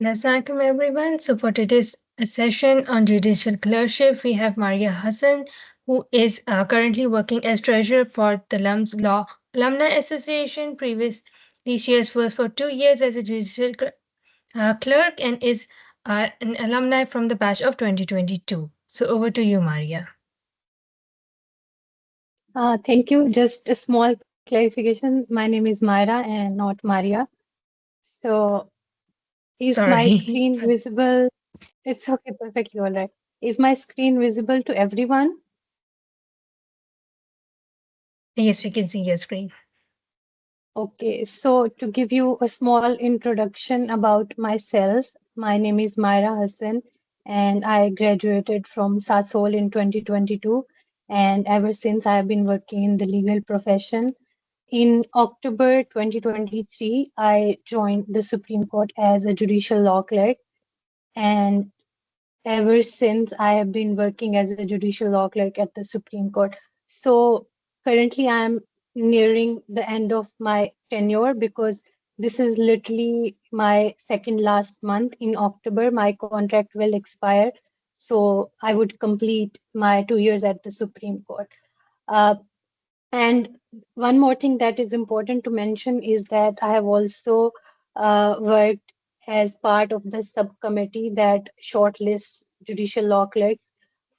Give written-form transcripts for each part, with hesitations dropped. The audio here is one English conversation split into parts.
Assalamualaikum everyone. So for today's session on judicial clerkship, we have Maria Hassan, who is currently working as treasurer for the LUMS Law Alumni Association. Previously, she has worked for 2 years as a clerk and is an alumni from the batch of 2022. So over to you, Maria. Thank you. Just a small clarification. My name is Myra and not Maria. So, is my Sorry. screen visible? It's okay, perfectly all right. Is my screen visible to everyone? Yes, we can see your screen. Okay, so to give you a small introduction about myself, my name is Maira Hassan, and I graduated from Sasol in 2022. And ever since, I have been working in the legal profession. In October 2023, I joined the Supreme Court as a judicial law clerk, and ever since I have been working as a judicial law clerk at the Supreme Court. So currently, I'm nearing the end of my tenure because this is literally my second last month. In October, my contract will expire. So I would complete my 2 years at the Supreme Court. Uh, and one more thing that is important to mention is that I have also worked as part of the subcommittee that shortlists judicial law clerks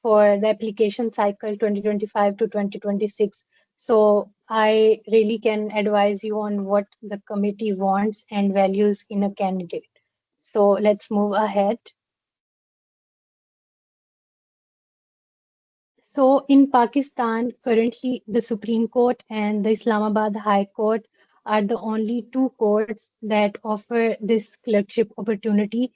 for the application cycle 2025 to 2026. So I really can advise you on what the committee wants and values in a candidate. So let's move ahead. So in Pakistan, currently the Supreme Court and the Islamabad High Court are the only two courts that offer this clerkship opportunity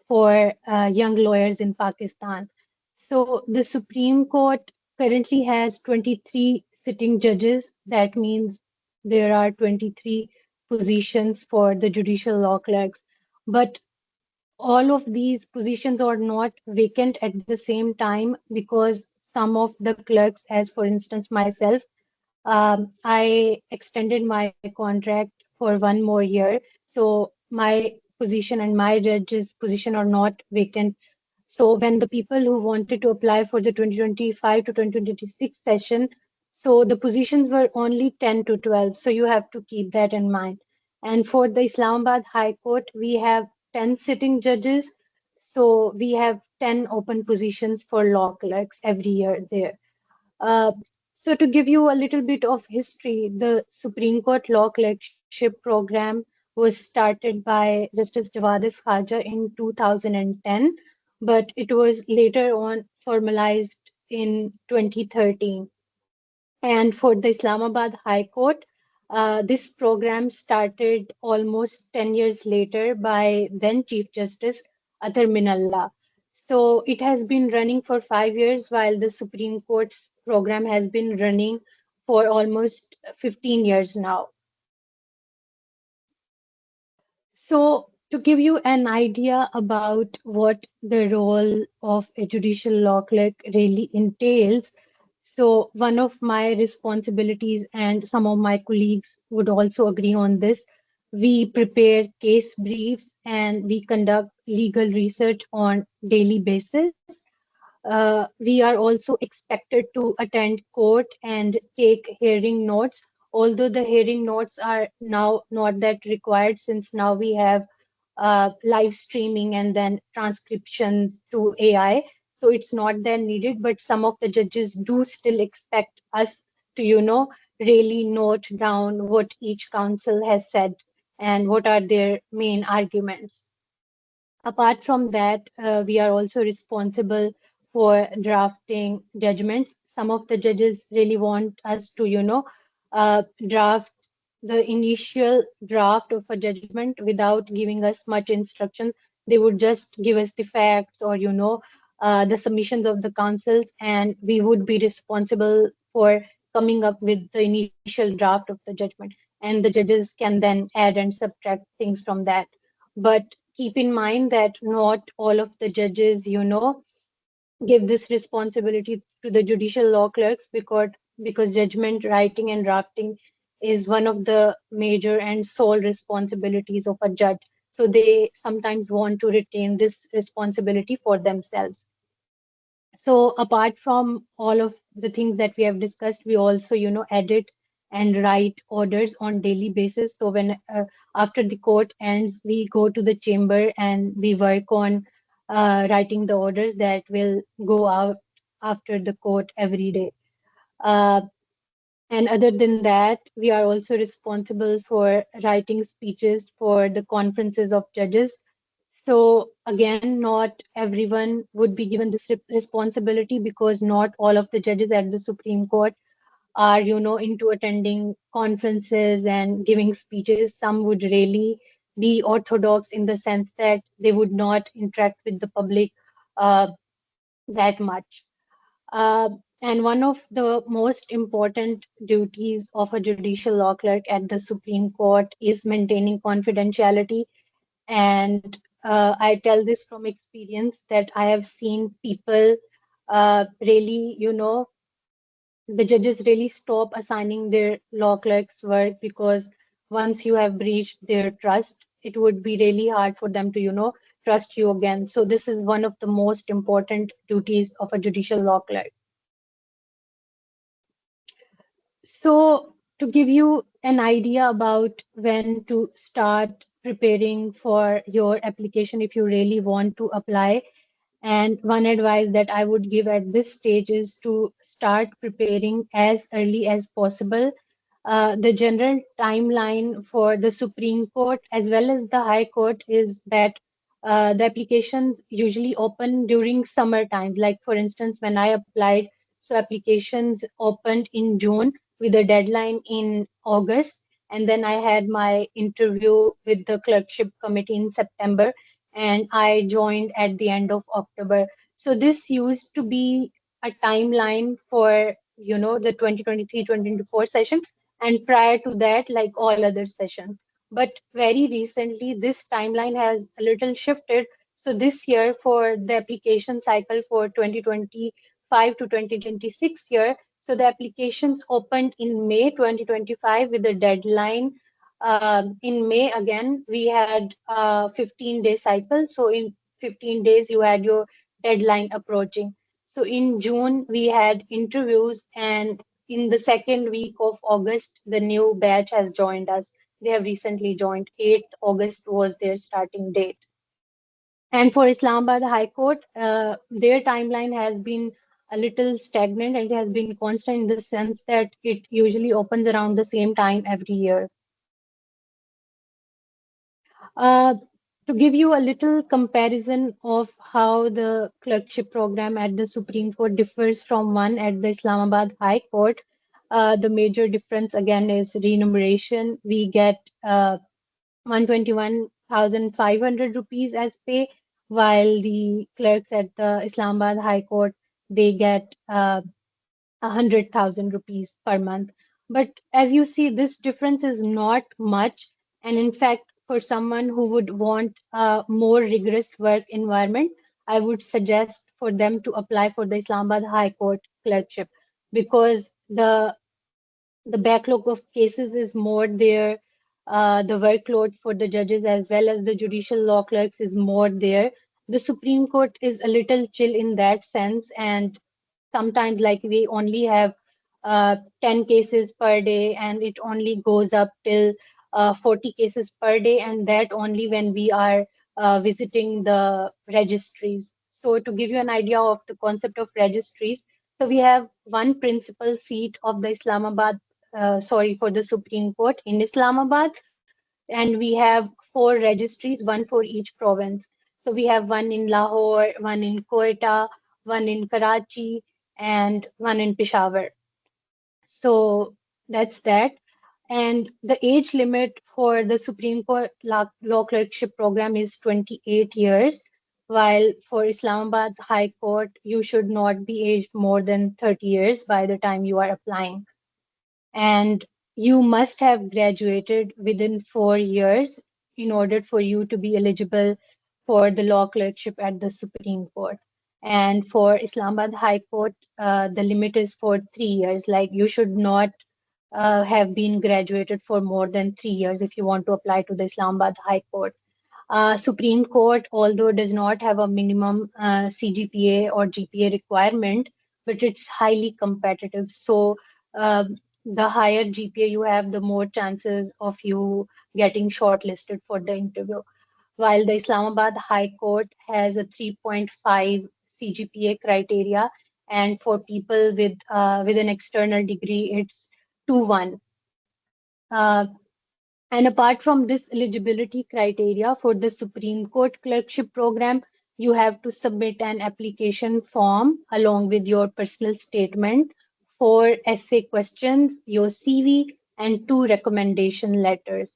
for young lawyers in Pakistan. So the Supreme Court currently has 23 sitting judges. That means there are 23 positions for the judicial law clerks. But all of these positions are not vacant at the same time because some of the clerks, as for instance myself, I extended my contract for 1 more year. So my position and my judge's position are not vacant. So when the people who wanted to apply for the 2025 to 2026 session, so the positions were only 10 to 12. So you have to keep that in mind. And for the Islamabad High Court, we have 10 sitting judges. So we have 10 open positions for law clerks every year there. Uh, so to give you a little bit of history, the Supreme Court Law Clerkship Program was started by Justice Jawades Khaja in 2010, but it was later on formalized in 2013. And for the Islamabad High Court, this program started almost 10 years later by then Chief Justice Athar Minallah. So it has been running for 5 years, while the Supreme Court's program has been running for almost 15 years now. So, to give you an idea about what the role of a judicial law clerk really entails, so one of my responsibilities, and some of my colleagues would also agree on this, we prepare case briefs and we conduct legal research on daily basis. We are also expected to attend court and take hearing notes, although the hearing notes are now not that required since now we have live streaming and then transcriptions through AI. So it's not then needed, but some of the judges do still expect us to, really note down what each counsel has said and what are their main arguments. Apart from that, we are also responsible for drafting judgments. Some of the judges really want us to, draft the initial draft of a judgment without giving us much instruction. They would just give us the facts or, the submissions of the counsels, and we would be responsible for coming up with the initial draft of the judgment. And the judges can then add and subtract things from that. But keep in mind that not all of the judges, give this responsibility to the judicial law clerks because judgment writing and drafting is one of the major and sole responsibilities of a judge. So they sometimes want to retain this responsibility for themselves. So apart from all of the things that we have discussed, we also, edit and write orders on daily basis. So when after the court ends, we go to the chamber and we work on writing the orders that will go out after the court every day. Uh, and other than that, we are also responsible for writing speeches for the conferences of judges. So again, not everyone would be given this responsibility because not all of the judges at the Supreme Court are, into attending conferences and giving speeches. Some would really be orthodox in the sense that they would not interact with the public uh, that much. Uh, and one of the most important duties of a judicial law clerk at the Supreme Court is maintaining confidentiality. And I tell this from experience that I have seen people really, the judges really stop assigning their law clerks work because once you have breached their trust, it would be really hard for them to, trust you again. So this is one of the most important duties of a judicial law clerk. So, to give you an idea about when to start preparing for your application, if you really want to apply, and one advice that I would give at this stage is to start preparing as early as possible. The general timeline for the Supreme Court as well as the High Court is that the applications usually open during summer times. Like, for instance, when I applied, so applications opened in June with a deadline in August. And then I had my interview with the clerkship committee in September, and I joined at the end of October. So this used to be a timeline for, the 2023-2024 session, and prior to that, like all other sessions. But very recently, this timeline has a little shifted. So this year, for the application cycle for 2025 to 2026 year, so the applications opened in May 2025 with a deadline. In May, again, we had a 15-day cycle. So in 15 days, you had your deadline approaching. So in June, we had interviews, and in the second week of August, the new batch has joined us. They have recently joined. 8th August was their starting date. And for Islamabad High Court, their timeline has been a little stagnant and it has been constant in the sense that it usually opens around the same time every year. Uh, to give you a little comparison of how the clerkship program at the Supreme Court differs from one at the Islamabad High Court, the major difference again is remuneration. We get 121,500 rupees as pay, while the clerks at the Islamabad High Court they get 100,000 rupees per month. But as you see, this difference is not much. And in fact, for someone who would want a more rigorous work environment, I would suggest for them to apply for the Islamabad High Court clerkship because the backlog of cases is more there. The workload for the judges as well as the judicial law clerks is more there. The Supreme Court is a little chill in that sense, and sometimes like we only have 10 cases per day and it only goes up till 40 cases per day, and that only when we are visiting the registries. So to give you an idea of the concept of registries, so we have one principal seat of the for the Supreme Court in Islamabad, and we have four registries, one for each province. So we have one in Lahore, one in Quetta, one in Karachi, and one in Peshawar. So that's that. And the age limit for the Supreme Court law clerkship program is 28 years, while for Islamabad High Court, you should not be aged more than 30 years by the time you are applying. And you must have graduated within 4 years in order for you to be eligible for the law clerkship at the Supreme Court. And for Islamabad High Court, the limit is for 3 years. Like you should not have been graduated for more than 3 years if you want to apply to the Islamabad High Court. Supreme Court, although does not have a minimum CGPA or GPA requirement, but it's highly competitive. So the higher GPA you have, the more chances of you getting shortlisted for the interview. While the Islamabad High Court has a 3.5 CGPA criteria, and for people with an external degree, it's 2:1. Uh, and apart from this eligibility criteria for the Supreme Court clerkship program, you have to submit an application form along with your personal statement, four essay questions, your CV, and two recommendation letters.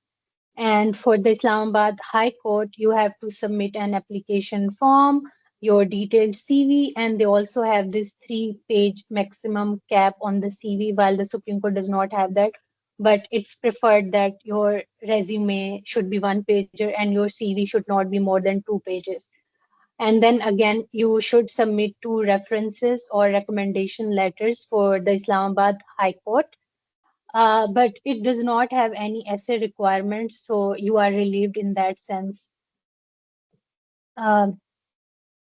And for the Islamabad High Court, you have to submit an application form, your detailed CV, and they also have this 3-page maximum cap on the CV, while the Supreme Court does not have that. But it's preferred that your resume should be one pager and your CV should not be more than 2 pages. And then again, you should submit two references or recommendation letters for the Islamabad High Court, but it does not have any essay requirements, so you are relieved in that sense. Um,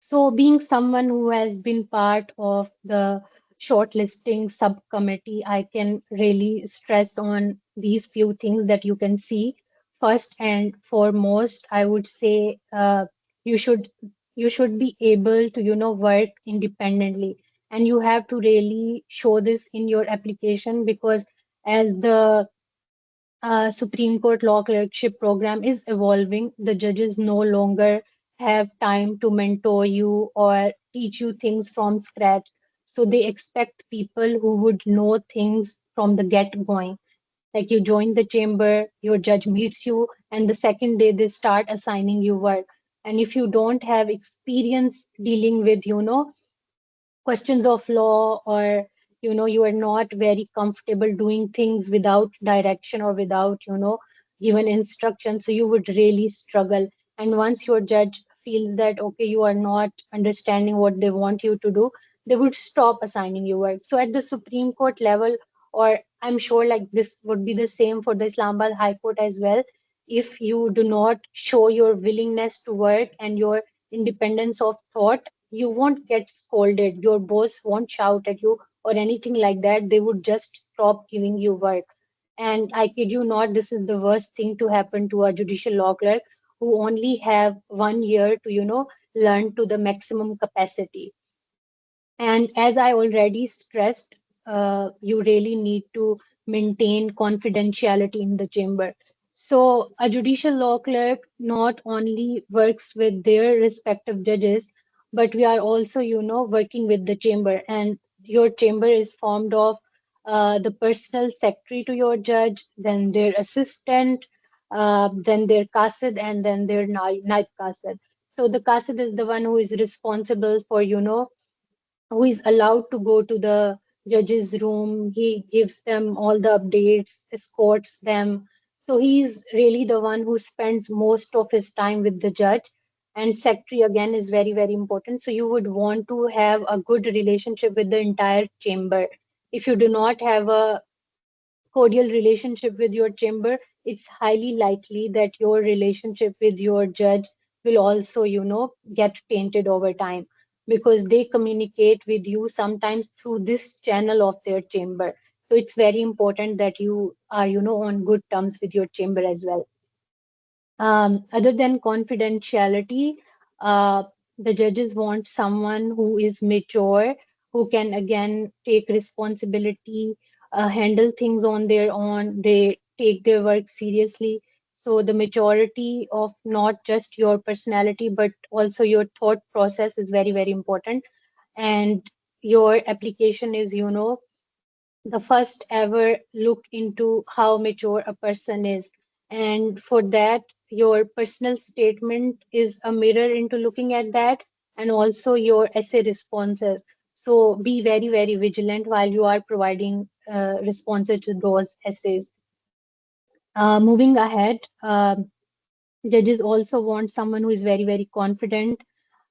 so, being someone who has been part of the shortlisting subcommittee, I can really stress on these few things that you can see. First and foremost, I would say you should you should be able to work independently, and you have to really show this in your application because as the Supreme Court law clerkship program is evolving. The judges no longer have time to mentor you or teach you things from scratch. So they expect people who would know things from the get going. Like you join the chamber, your judge meets you, and the second day they start assigning you work. And if you don't have experience dealing with, questions of law, or you are not very comfortable doing things without direction or without given instruction, so you would really struggle. And once your judge feels that okay, you are not understanding what they want you to do, they would stop assigning you work. So at the Supreme Court level, or I'm sure like this would be the same for the Islamabad High Court as well, if you do not show your willingness to work and your independence of thought, you won't get scolded. Your boss won't shout at you or anything like that. They would just stop giving you work. And I kid you not, this is the worst thing to happen to a judicial law clerk who only have 1 year to, learn to the maximum capacity. And as I already stressed, you really need to maintain confidentiality in the chamber. So, a judicial law clerk not only works with their respective judges, but we are also, working with the chamber. And your chamber is formed of the personal secretary to your judge, then their assistant, then their qasid, and then their naib qasid. So, the qasid is the one who is responsible for, who is allowed to go to the judge's room. He gives them all the updates, escorts them. So he's really the one who spends most of his time with the judge. And secretary again is very, very important. So you would want to have a good relationship with the entire chamber. If you do not have a cordial relationship with your chamber, it's highly likely that your relationship with your judge will also, get tainted over time because they communicate with you sometimes through this channel of their chamber. So it's very important that you are, on good terms with your chamber as well. Other than confidentiality, the judges want someone who is mature, who can again take responsibility, handle things on their own. They take their work seriously. So the maturity of not just your personality, but also your thought process is very, very important. And your application is, the first ever look into how mature a person is. And for that, your personal statement is a mirror into looking at that, and also your essay responses. So be very, very vigilant while you are providing responses to those essays. Moving ahead, judges also want someone who is very, very confident.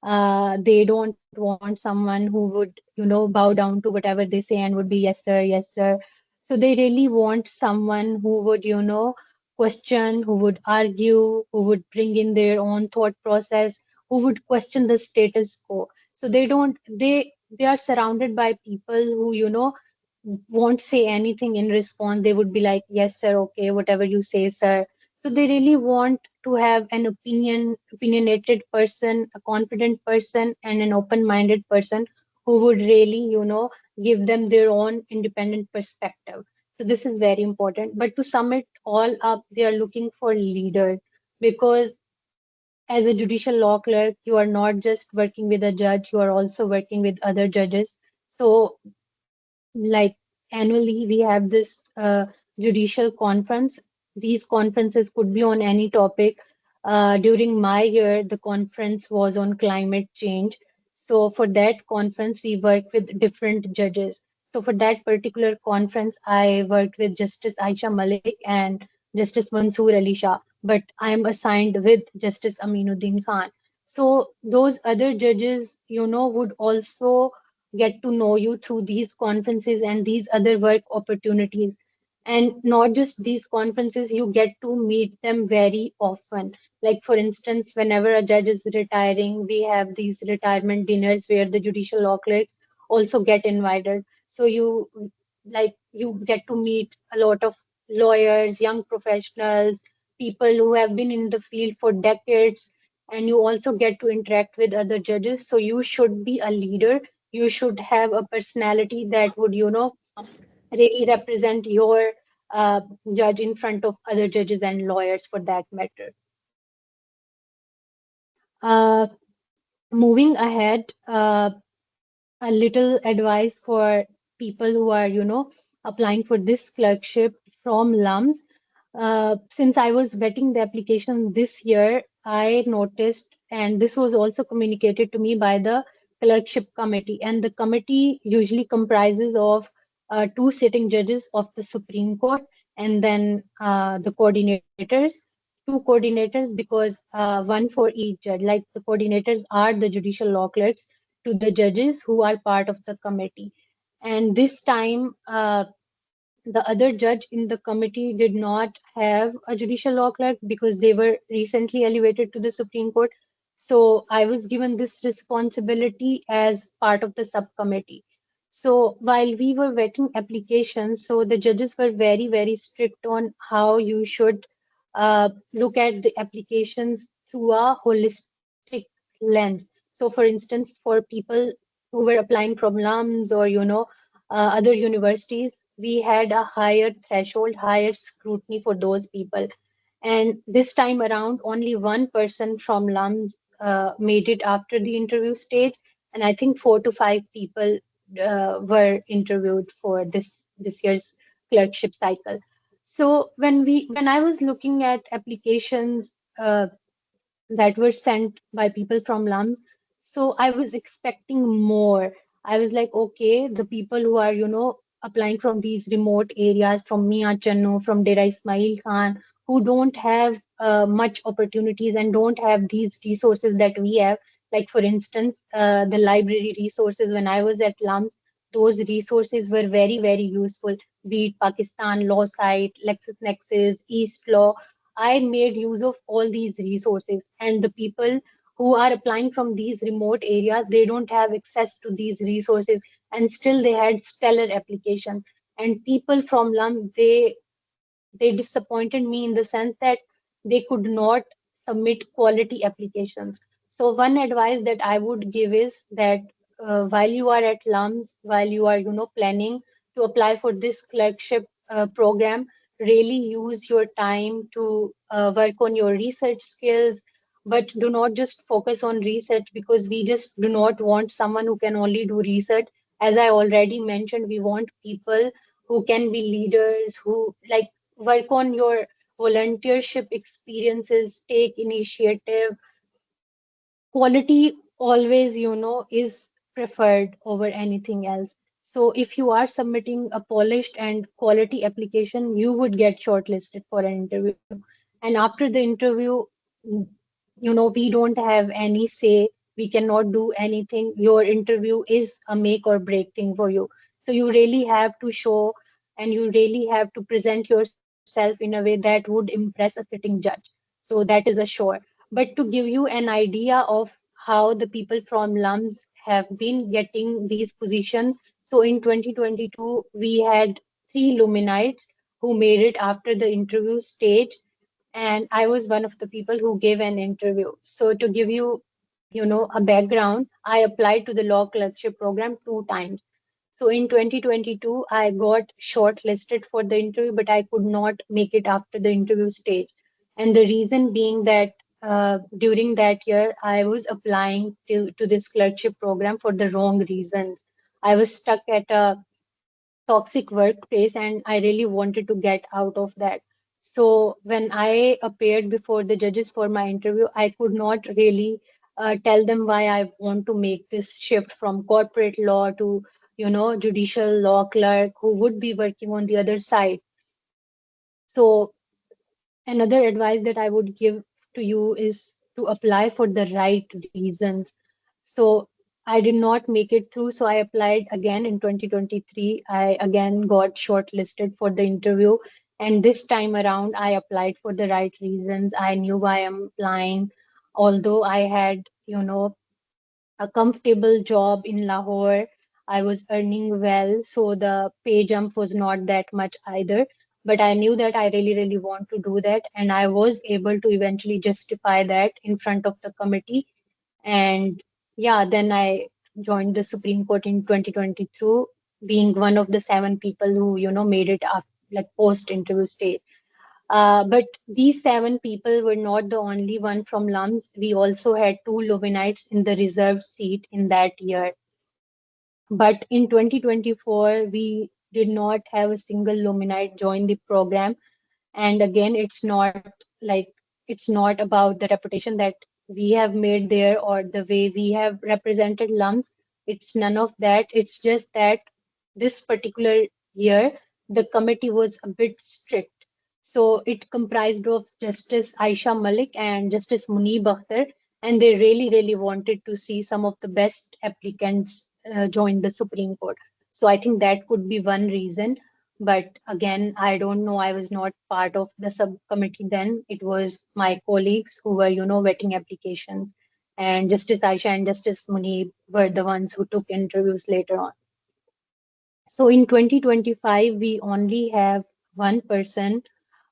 They don't want someone who would, bow down to whatever they say and would be yes, sir, yes, sir. So they really want someone who would, question, who would argue, who would bring in their own thought process, who would question the status quo. So they are surrounded by people who, won't say anything in response. They would be like, yes, sir, okay, whatever you say, sir. So they really want to have an opinionated person, a confident person, and an open-minded person who would really, give them their own independent perspective. So this is very important. But to sum it all up, they are looking for leaders because as a judicial law clerk, you are not just working with a judge, you are also working with other judges. So like annually we have this judicial conference. These conferences could be on any topic. During my year the conference was on climate change, so for that conference we worked with different judges. So for that particular conference I worked with Justice Aisha Malik and Justice Mansoor Ali Shah, but I am assigned with Justice Aminuddin Khan. So those other judges, would also get to know you through these conferences and these other work opportunities. And not just these conferences, you get to meet them very often. Like, for instance, whenever a judge is retiring, we have these retirement dinners where the judicial law clerks also get invited. So you get to meet a lot of lawyers, young professionals, people who have been in the field for decades, and you also get to interact with other judges. So you should be a leader, you should have a personality that would, really represent your judge in front of other judges and lawyers for that matter. Uh, Moving ahead, a little advice for people who are, applying for this clerkship from LUMS. Since I was vetting the application this year, I noticed, and this was also communicated to me by the clerkship committee, and the committee usually comprises of two sitting judges of the Supreme Court and then the coordinators, two coordinators, because one for each judge. Like the coordinators are the judicial law clerks to the judges who are part of the committee. And this time, the other judge in the committee did not have a judicial law clerk because they were recently elevated to the Supreme Court. So I was given this responsibility as part of the subcommittee. So while we were vetting applications, so the judges were very, very strict on how you should look at the applications through a holistic lens. So for instance, for people who were applying from LUMS or, other universities, we had a higher threshold, higher scrutiny for those people. And this time around, only one person from LUMS made it after the interview stage, and I think 4 to 5 people were interviewed for this year's clerkship cycle. So when I was looking at applications that were sent by people from LUMS. So I was expecting more. I was like, okay, the people who are, applying from these remote areas, from Mia Channo, from Dera Ismail Khan, who don't have much opportunities and don't have these resources that we have. Like, for instance, the library resources when I was at LUMS, those resources were very, very useful. Be it Pakistan Law Site, LexisNexis, East Law, I made use of all these resources, and the people who are applying from these remote areas, they don't have access to these resources, and still they had stellar applications. And people from LUMS, they disappointed me in the sense that they could not submit quality applications. So one advice that I would give is that while you are at LUMS, while you are, planning to apply for this clerkship program, really use your time to work on your research skills, but do not just focus on research, because we just do not want someone who can only do research. As I already mentioned, we want people who can be leaders, who like work on your volunteership experiences, take initiative. Quality always, is preferred over anything else. So if you are submitting a polished and quality application, you would get shortlisted for an interview. And after the interview, mm, we don't have any say. We cannot do anything. Your interview is a make or break thing for you. So you really have to show and you really have to present yourself yourself in a way that would impress a sitting judge. So that is a sure. But to give you an idea of how the people from LUMS have been getting these positions, so in 2022, we had three Luminites who made it after the interview stage, and I was one of the people who gave an interview. So to give you, a background, I applied to the law clerkship program two times. So in 2022, I got shortlisted for the interview, but I could not make it after the interview stage. And the reason being that during that year, I was applying to this clerkship program for the wrong reasons. I was stuck at a toxic workplace and I really wanted to get out of that. So when I appeared before the judges for my interview, I could not really tell them why I want to make this shift from corporate law to, judicial law clerk who would be working on the other side. So another advice that I would give to you is to apply for the right reasons. So I did not make it through, so I applied again in 2023. I again got shortlisted for the interview, and this time around I applied for the right reasons. I knew why I'm applying, although I had, a comfortable job in Lahore. I was earning well, so the pay jump was not that much either. But I knew that I really, really want to do that, and I was able to eventually justify that in front of the committee. And yeah, then I joined the Supreme Court in 2022, being one of the seven people who, made it up like post-interview stage. But these seven people were not the only one from LUMS. We also had two Lovenites in the reserved seat in that year. But in 2024, we did not have a single Luminite join the program. And again, it's not about the reputation that we have made there or the way we have represented LUMS. It's none of that. It's just that this particular year, the committee was a bit strict. So it comprised of Justice Aisha Malik and Justice Munib Akhtar, and they really, really wanted to see some of the best applicants join the Supreme Court. So I think that could be one reason. But again, I don't know. I was not part of the subcommittee then. It was my colleagues who were, vetting applications. And Justice Aisha and Justice Munib were the ones who took interviews later on. So in 2025, we only have one person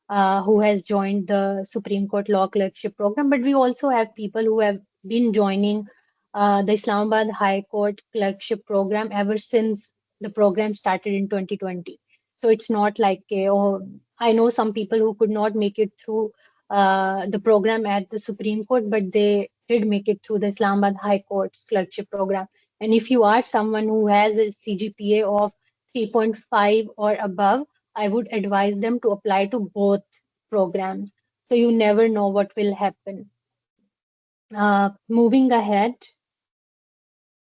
who has joined the Supreme Court Law Clerkship program, but we also have people who have been joining the Islamabad High Court Clerkship program ever since the program started in 2020. So it's not like, oh, I know some people who could not make it through the program at the Supreme Court, but they did make it through the Islamabad High Court's clerkship program. And if you are someone who has a CGPA of 3.5 or above, I would advise them to apply to both programs. So you never know what will happen. Moving ahead,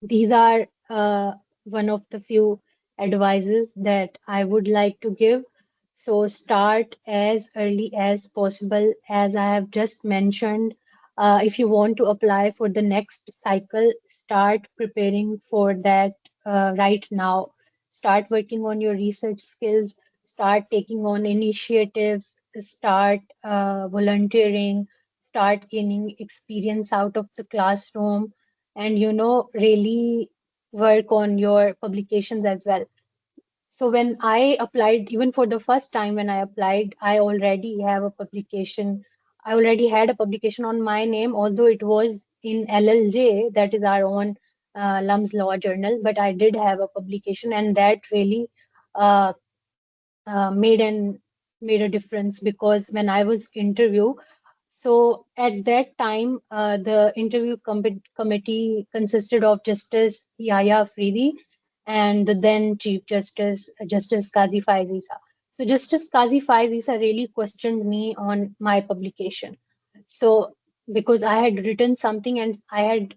these are one of the few advices that I would like to give. So start as early as possible, as I have just mentioned. If you want to apply for the next cycle, start preparing for that right now. Start working on your research skills, start taking on initiatives, start volunteering, start gaining experience out of the classroom, and really work on your publications as well. So when I applied, even for the first time when I applied, I already had a publication on my name, although it was in LLJ, that is our own LUMS Law Journal, but I did have a publication, and that really uh, uh, made an made a difference, because when I was interviewed, so at that time, the interview committee consisted of Justice Yahya Afridi and the then Chief Justice, Justice Qazi Faiz Isa. So Justice Qazi Faiz Isa really questioned me on my publication. So because I had written something and I had,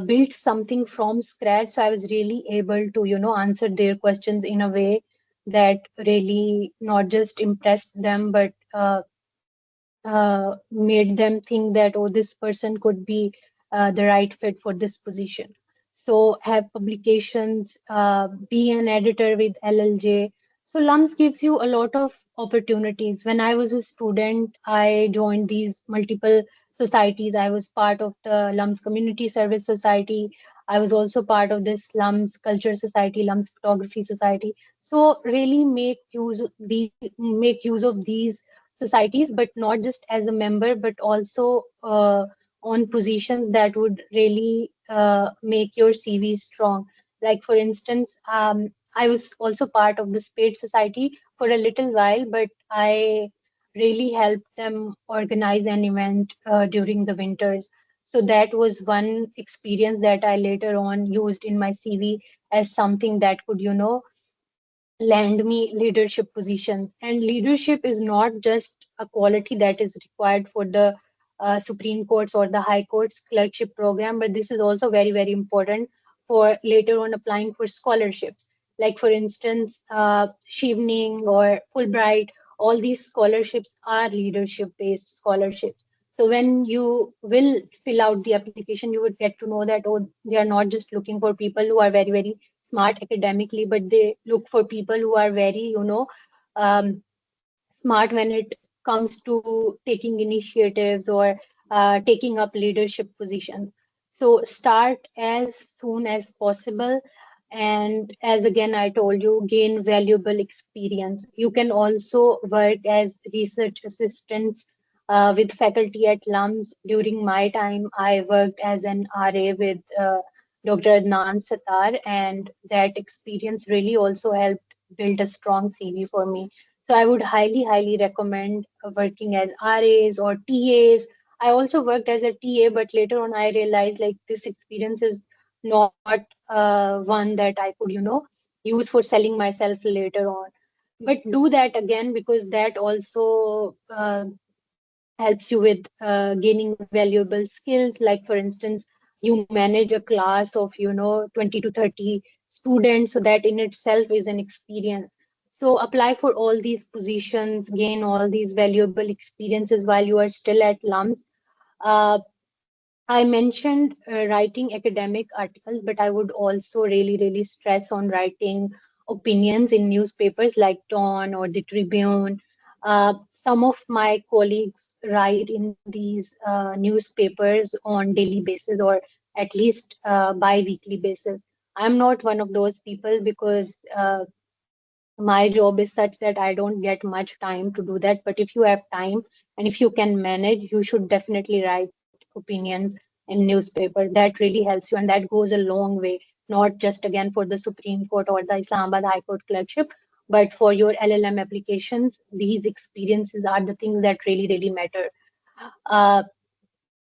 built something from scratch, so I was really able to, answer their questions in a way that really not just impressed them, but made them think that, oh, this person could be the right fit for this position. So have publications, be an editor with LLJ. So LUMS gives you a lot of opportunities. When I was a student, I joined these multiple societies. I was part of the LUMS Community Service Society. I was also part of this LUMS Culture Society, LUMS Photography Society. So really make use of these societies, but not just as a member, but also on positions that would really make your CV strong. Like for instance, I was also part of the Spade Society for a little while, but I really helped them organize an event during the winters. So that was one experience that I later on used in my CV as something that could, land me leadership positions. And leadership is not just a quality that is required for the Supreme Courts or the High Courts clerkship program, but this is also very, very important for later on applying for scholarships. Like, for instance, Chevening or Fulbright, all these scholarships are leadership based scholarships. So when you will fill out the application, you would get to know that, oh, they are not just looking for people who are very, very smart academically, but they look for people who are very, um, smart when it comes to taking initiatives or taking up leadership positions. So start as soon as possible. And as again, I told you, gain valuable experience. You can also work as research assistants with faculty at LUMS. During my time, I worked as an RA with Dr. Adnan Sattar, and that experience really also helped build a strong CV for me. So I would highly, highly recommend working as RAs or TAs. I also worked as a TA, but later on I realized like this experience is not one that I could, use for selling myself later on. But do that again because that also helps you with gaining valuable skills. Like for instance, you manage a class of 20 to 30 students, so that in itself is an experience. So apply for all these positions, gain all these valuable experiences while you are still at LUMS. uh, I mentioned writing academic articles, but I would also really, really stress on writing opinions in newspapers like Dawn or the Tribune. Some of my colleagues write in these newspapers on daily basis or at least bi-weekly basis. I'm not one of those people because my job is such that I don't get much time to do that. But if you have time and if you can manage, you should definitely write opinions in newspaper. That really helps you, and that goes a long way, not just again for the Supreme Court or the Islamabad High Court clerkship, but for your LLM applications. These experiences are the things that really, really matter. Uh,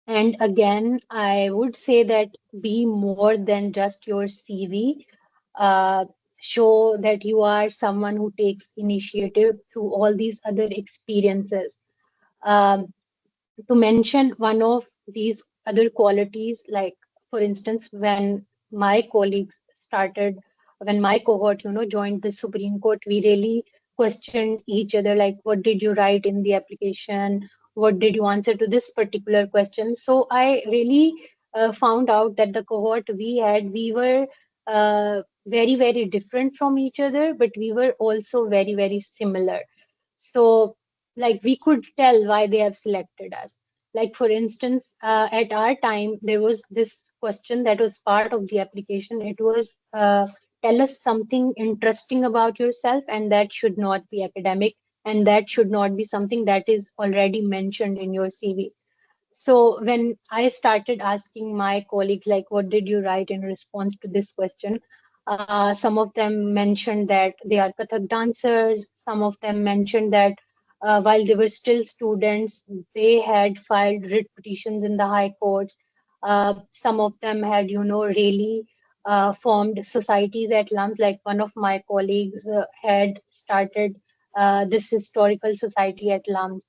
and again, I would say that be more than just your CV. Uh, Show that you are someone who takes initiative through all these other experiences. Um, to mention one of these other qualities, like for instance, when my colleagues started, when my cohort, joined the Supreme Court, we really questioned each other, like, what did you write in the application? What did you answer to this particular question? So I really found out that the cohort we had, we were very, very different from each other, but we were also very, very similar. So, like, we could tell why they have selected us. Like, for instance, at our time, there was this question that was part of the application. It was tell us something interesting about yourself, and that should not be academic, and that should not be something that is already mentioned in your CV. So when I started asking my colleagues, like, what did you write in response to this question? Some of them mentioned that they are Kathak dancers. Some of them mentioned that while they were still students, they had filed writ petitions in the high courts. Some of them had, really formed societies at LUMS. Like one of my colleagues had started this historical society at LUMS.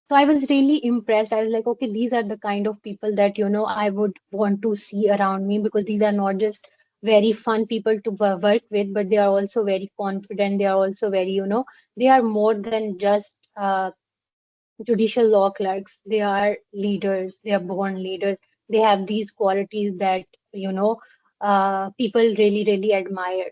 So I was really impressed. I was like, okay, these are the kind of people that, I would want to see around me, because these are not just very fun people to work with, but they are also very confident. They are also very, they are more than just judicial law clerks. They are leaders. They are born leaders. They have these qualities that, people really, really admire.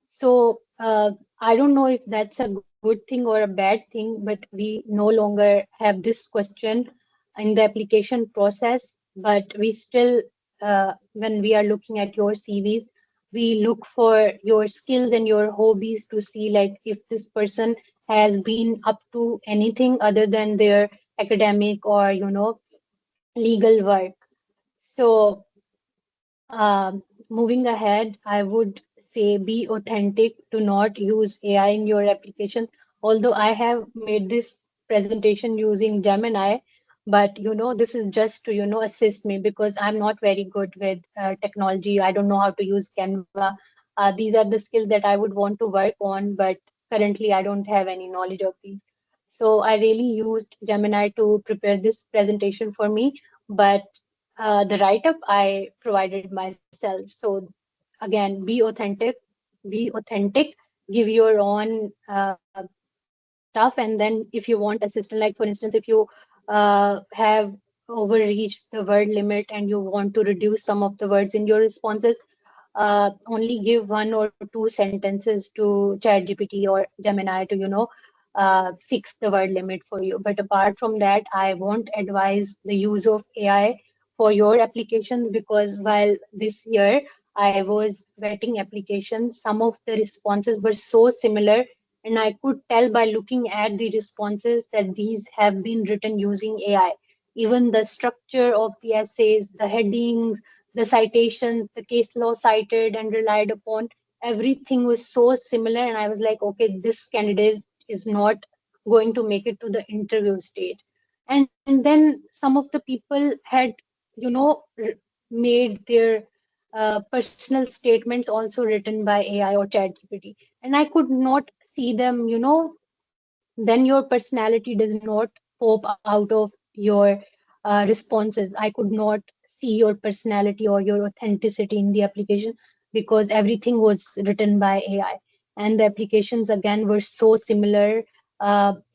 So I don't know if that's a good good thing or a bad thing, but we no longer have this question in the application process. But we still, when we are looking at your CVs, we look for your skills and your hobbies to see like if this person has been up to anything other than their academic or legal work. So moving ahead, I would say be authentic. Do not use AI in your application. Although I have made this presentation using Gemini, but this is just to assist me because I'm not very good with technology. I don't know how to use Canva. These are the skills that I would want to work on, but currently I don't have any knowledge of these. So I really used Gemini to prepare this presentation for me, but the write-up I provided myself. So again, be authentic, give your own stuff, and then if you want assistance, like for instance, if you have overreached the word limit and you want to reduce some of the words in your responses, only give one or two sentences to ChatGPT or Gemini to, fix the word limit for you. But apart from that, I won't advise the use of AI for your applications because while this year I was vetting applications, some of the responses were so similar, and I could tell by looking at the responses that these have been written using AI. Even the structure of the essays, the headings, the citations, the case law cited and relied upon, everything was so similar. And I was like, okay, this candidate is not going to make it to the interview stage. And then some of the people had, made their personal statements also written by AI or ChatGPT. And I could not see them, then your personality does not pop out of your responses. I could not see your personality or your authenticity in the application because everything was written by AI. And the applications again were so similar.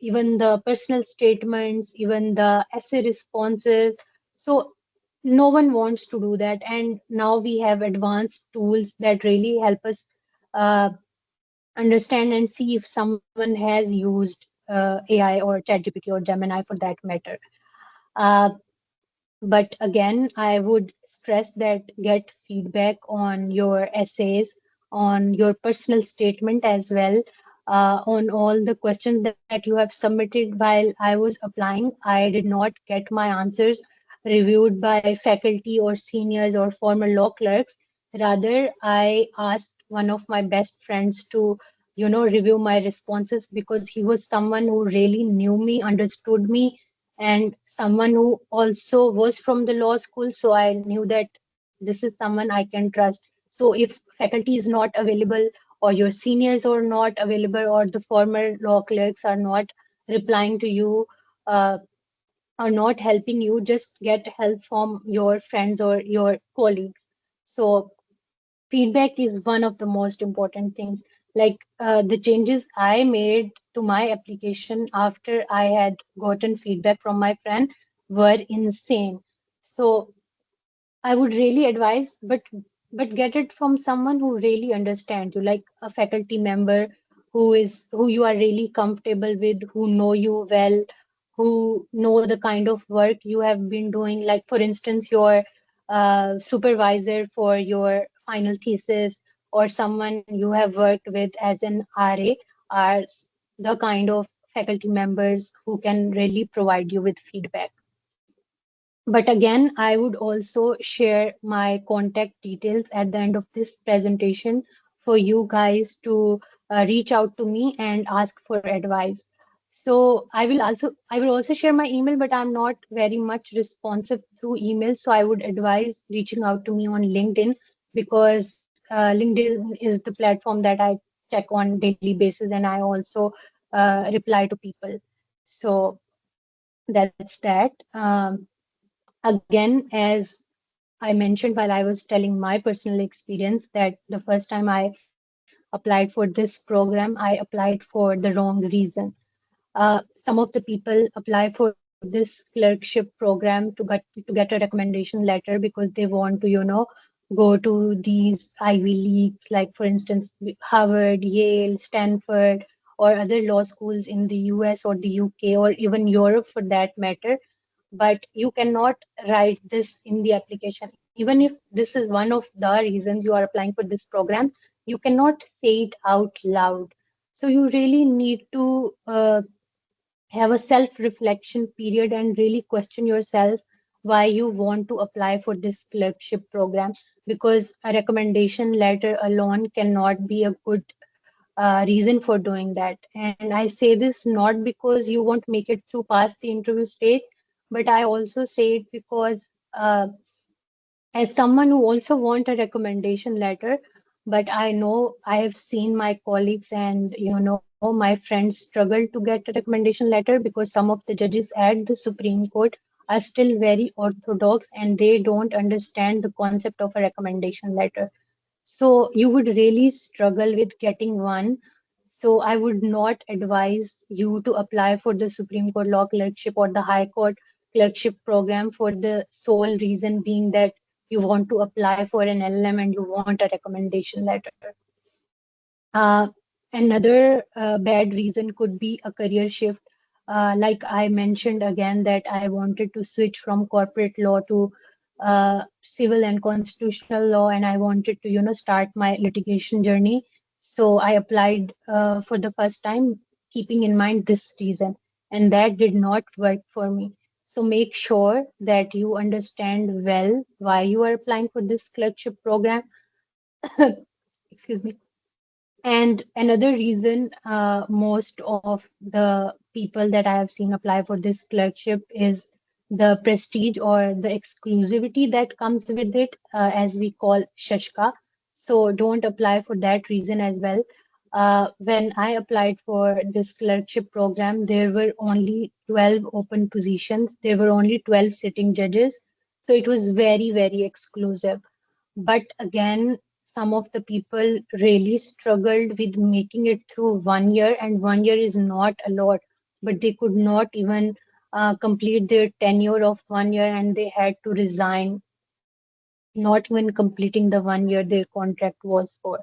Even the personal statements, even the essay responses. So no one wants to do that. And now we have advanced tools that really help us uh, understand and see if someone has used AI or ChatGPT or Gemini for that matter. Uh, but again, I would stress that get feedback on your essays, on your personal statement as well, on all the questions that you have submitted while I was applying. I did not get my answers reviewed by faculty or seniors or former law clerks. Rather, I asked one of my best friends to, review my responses because he was someone who really knew me, understood me, and someone who also was from the law school. So I knew that this is someone I can trust. So if faculty is not available, or your seniors are not available, or the former law clerks are not replying to you, are not helping you, just get help from your friends or your colleagues. So feedback is one of the most important things. Like the changes I made to my application after I had gotten feedback from my friend were insane. So I would really advise, but get it from someone who really understands you, like a faculty member who you are really comfortable with, who know you well, who know the kind of work you have been doing. Like for instance, your supervisor for your final thesis, or someone you have worked with as an RA, are the kind of faculty members who can really provide you with feedback. But again, I would also share my contact details at the end of this presentation for you guys to reach out to me and ask for advice. So I will also share my email, but I'm not very much responsive through email. So I would advise reaching out to me on LinkedIn because LinkedIn is the platform that I check on daily basis, and I also reply to people. So that's that. Again, as I mentioned while I was telling my personal experience, that the first time I applied for this program, I applied for the wrong reason. Some of the people apply for this clerkship program to get a recommendation letter because they want to, go to these Ivy Leagues, like for instance, Harvard, Yale, Stanford, or other law schools in the US or the UK or even Europe for that matter, but you cannot write this in the application. Even if this is one of the reasons you are applying for this program, you cannot say it out loud. So you really need to have a self-reflection period and really question yourself why you want to apply for this clerkship program, because a recommendation letter alone cannot be a good reason for doing that. And I say this not because you won't make it through past the interview stage, but I also say it because as someone who also want a recommendation letter, but I know I have seen my colleagues and my friends struggle to get a recommendation letter because some of the judges at the Supreme Court are still very orthodox and they don't understand the concept of a recommendation letter. So you would really struggle with getting one. So I would not advise you to apply for the Supreme Court law clerkship or the High Court clerkship program for the sole reason being that you want to apply for an LLM and you want a recommendation letter. Uh, Another bad reason could be a career shift. Like I mentioned again, that I wanted to switch from corporate law to civil and constitutional law, and I wanted to, start my litigation journey. So I applied for the first time, keeping in mind this reason, and that did not work for me. So make sure that you understand well why you are applying for this clerkship program. Excuse me. And another reason most of the people that I have seen apply for this clerkship is the prestige or the exclusivity that comes with it, as we call Shashka. So don't apply for that reason as well. When I applied for this clerkship program, there were only 12 open positions. There were only 12 sitting judges. So it was very, very exclusive. But again, some of the people really struggled with making it through 1 year, and 1 year is not a lot, but they could not even complete their tenure of 1 year and they had to resign, not even completing the 1 year their contract was for.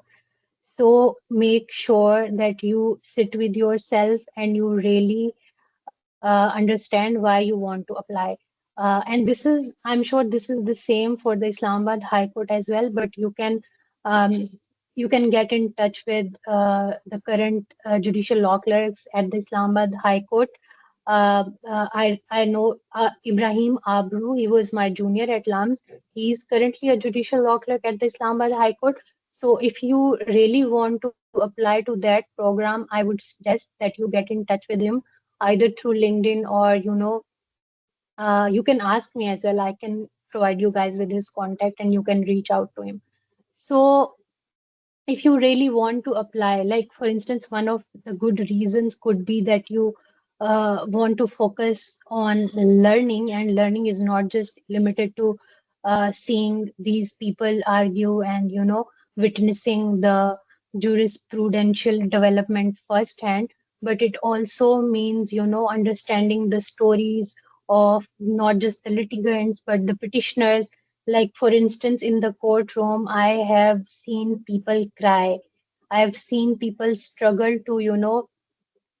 So make sure that you sit with yourself and you really understand why you want to apply. And this is, I'm sure this is the same for the Islamabad High Court as well, but um, you can get in touch with the current judicial law clerks at the Islamabad High Court. I know Ibrahim Abru. He was my junior at LUMS. He's currently a judicial law clerk at the Islamabad High Court. So if you really want to apply to that program, I would suggest that you get in touch with him either through LinkedIn or you can ask me as well. I can provide you guys with his contact and you can reach out to him. So if you really want to apply, like for instance, one of the good reasons could be that you want to focus on learning, and learning is not just limited to seeing these people argue and witnessing the jurisprudential development firsthand, but it also means understanding the stories of not just the litigants but the petitioners. Like, for instance, in the courtroom, I have seen people cry. I have seen people struggle to,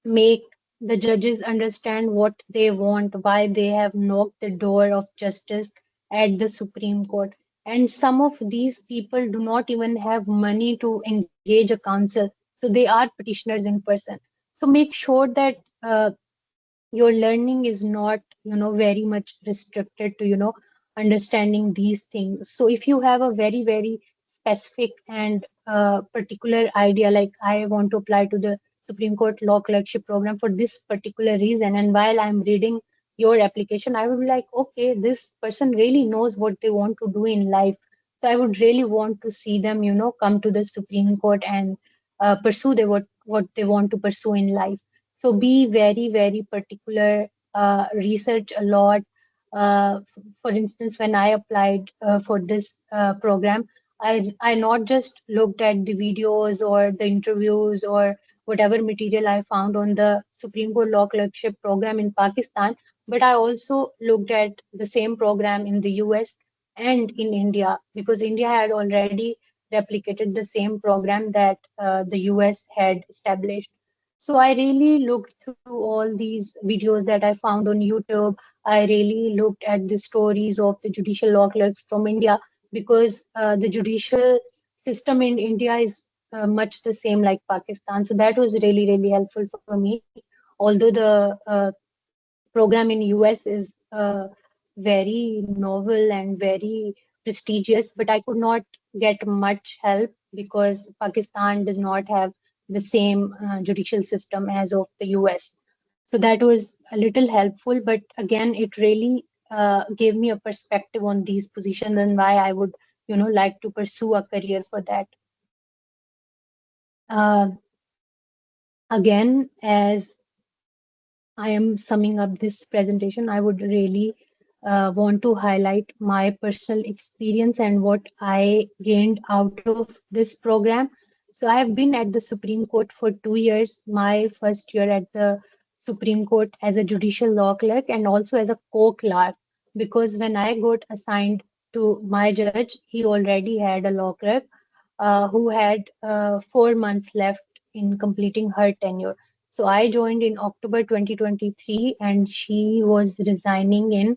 make the judges understand what they want, why they have knocked the door of justice at the Supreme Court. And some of these people do not even have money to engage a counsel. So they are petitioners in person. So make sure that your learning is not very much restricted to understanding these things. So if you have a very very specific and particular idea, like I want to apply to the Supreme Court law clerkship program for this particular reason, and while I'm reading your application, I would be like, okay, this person really knows what they want to do in life. So I would really want to see them come to the Supreme Court and pursue what they want to pursue in life. So be very, very particular, research a lot. For instance, when I applied for this program, I not just looked at the videos or the interviews or whatever material I found on the Supreme Court Law Clerkship program in Pakistan, but I also looked at the same program in the US and in India, because India had already replicated the same program that the US had established. So I really looked through all these videos that I found on YouTube. I really looked at the stories of the judicial law clerks from India because the judicial system in India is much the same like Pakistan. So that was really, really helpful for me. Although the program in US is very novel and very prestigious, but I could not get much help because Pakistan does not have the same judicial system as of the US. So that was a little helpful, but again, it really gave me a perspective on these positions and why I would, like to pursue a career for that. Uh, Again, as I am summing up this presentation, I would really want to highlight my personal experience and what I gained out of this program. So I have been at the Supreme Court for 2 years, my first year at the Supreme Court as a judicial law clerk and also as a co-clerk, because when I got assigned to my judge, he already had a law clerk who had 4 months left in completing her tenure. So I joined in October 2023 and she was resigning in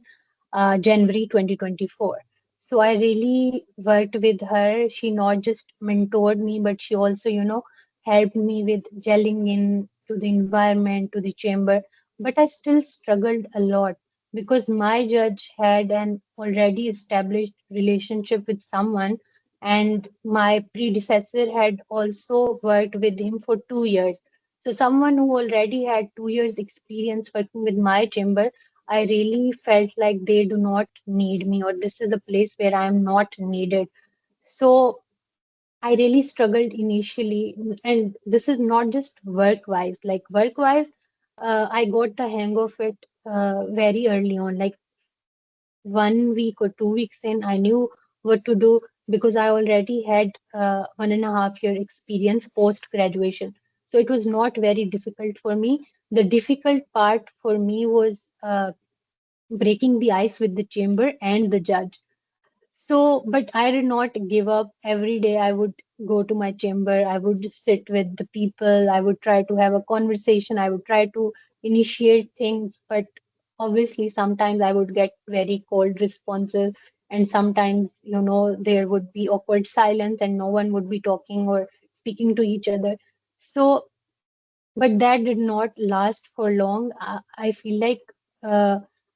January 2024. So I really worked with her. She not just mentored me, but she also, helped me with gelling in to the environment, to the chamber. But I still struggled a lot because my judge had an already established relationship with someone, and my predecessor had also worked with him for 2 years. So someone who already had 2 years experience working with my chamber, I really felt like they do not need me, or this is a place where I am not needed. So I really struggled initially, and this is not just work wise. Like work wise, I got the hang of it very early on. Like 1 week or 2 weeks in, I knew what to do because I already had 1.5 year experience post graduation. So it was not very difficult for me. The difficult part for me was breaking the ice with the chamber and the judge. So, but I did not give up. Every day I would go to my chamber, I would sit with the people, I would try to have a conversation, I would try to initiate things, but obviously sometimes I would get very cold responses, and sometimes, there would be awkward silence and no one would be talking or speaking to each other. So but that did not last for long. I feel like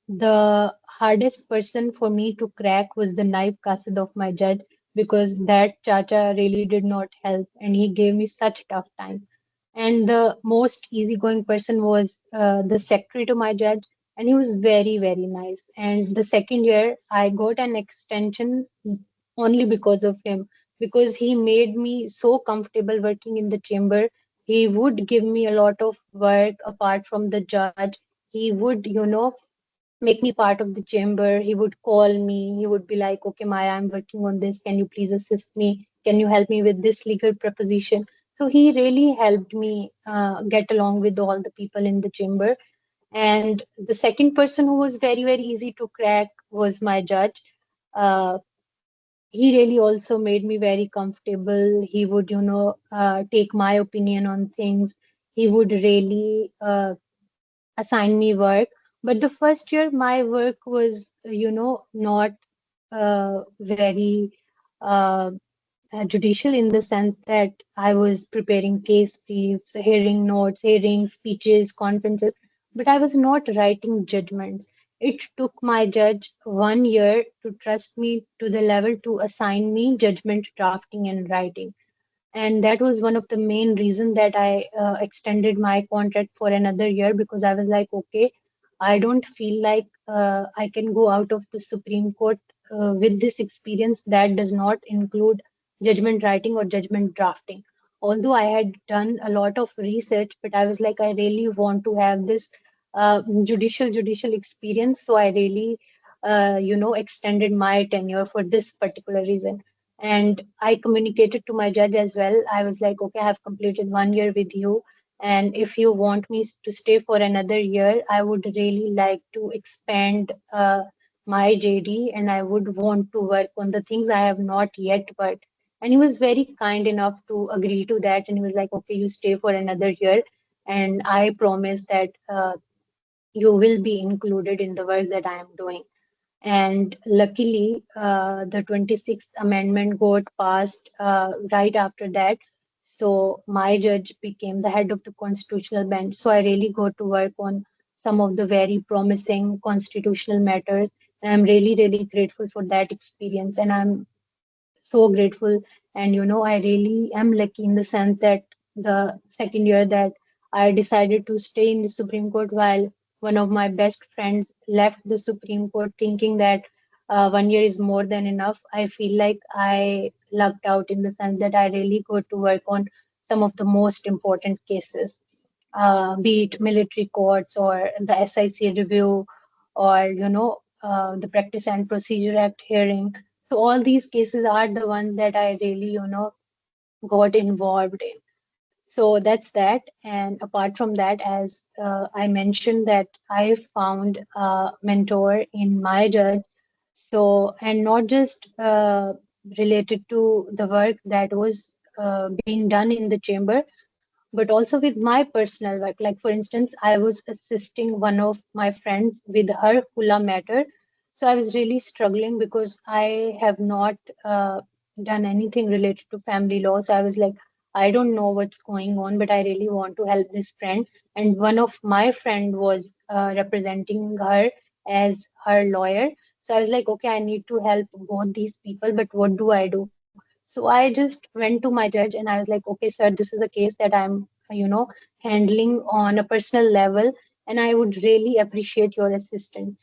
the hardest person for me to crack was the knife castle of my judge because that Chacha really did not help and he gave me such tough time. And the most easygoing person was the secretary to my judge, and he was very, very nice. And the second year, I got an extension only because of him, because he made me so comfortable working in the chamber. He would give me a lot of work apart from the judge. He would, make me part of the chamber. He would call me. He would be like, okay, Maya, I'm working on this. Can you please assist me? Can you help me with this legal proposition? So he really helped me get along with all the people in the chamber. And the second person who was very, very easy to crack was my judge. Uh, he really also made me very comfortable. He would, take my opinion on things. He would really assign me work. But the first year, my work was, not very uh, judicial in the sense that I was preparing case briefs, hearing notes, hearing speeches, conferences, but I was not writing judgments. It took my judge 1 year to trust me to the level to assign me judgment drafting and writing. And that was one of the main reasons that I extended my contract for another year, because I was like, okay, I don't feel like I can go out of the Supreme Court with this experience that does not include judgment writing or judgment drafting. Although I had done a lot of research, but I was like, I really want to have this judicial experience. So I really, extended my tenure for this particular reason. And I communicated to my judge as well. I was like, okay, I have completed 1 year with you. And if you want me to stay for another year, I would really like to expand my JD and I would want to work on the things I have not yet worked. And he was very kind enough to agree to that. And he was like, okay, you stay for another year. and I promise that you will be included in the work that I am doing. And luckily, the 26th Amendment got passed right after that. So my judge became the head of the constitutional bench. So I really got to work on some of the very promising constitutional matters. And I'm really, really grateful for that experience. And I'm so grateful. And I really am lucky in the sense that the second year that I decided to stay in the Supreme Court, while one of my best friends left the Supreme Court thinking that 1 year is more than enough. I feel like I lucked out in the sense that I really got to work on some of the most important cases, be it military courts or the SIC review, or the Practice and Procedure Act hearing. So all these cases are the ones that I really got involved in. So that's that. And apart from that, as I mentioned, that I found a mentor in my judge. So, and not just related to the work that was being done in the chamber, but also with my personal work. Like, for instance, I was assisting one of my friends with her hula matter. So I was really struggling because I have not done anything related to family law. So I was like, I don't know what's going on, but I really want to help this friend. And one of my friend was representing her as her lawyer. So I was like, okay, I need to help both these people, but what do I do? So I just went to my judge and I was like, okay, sir, this is a case that I'm, handling on a personal level, and I would really appreciate your assistance.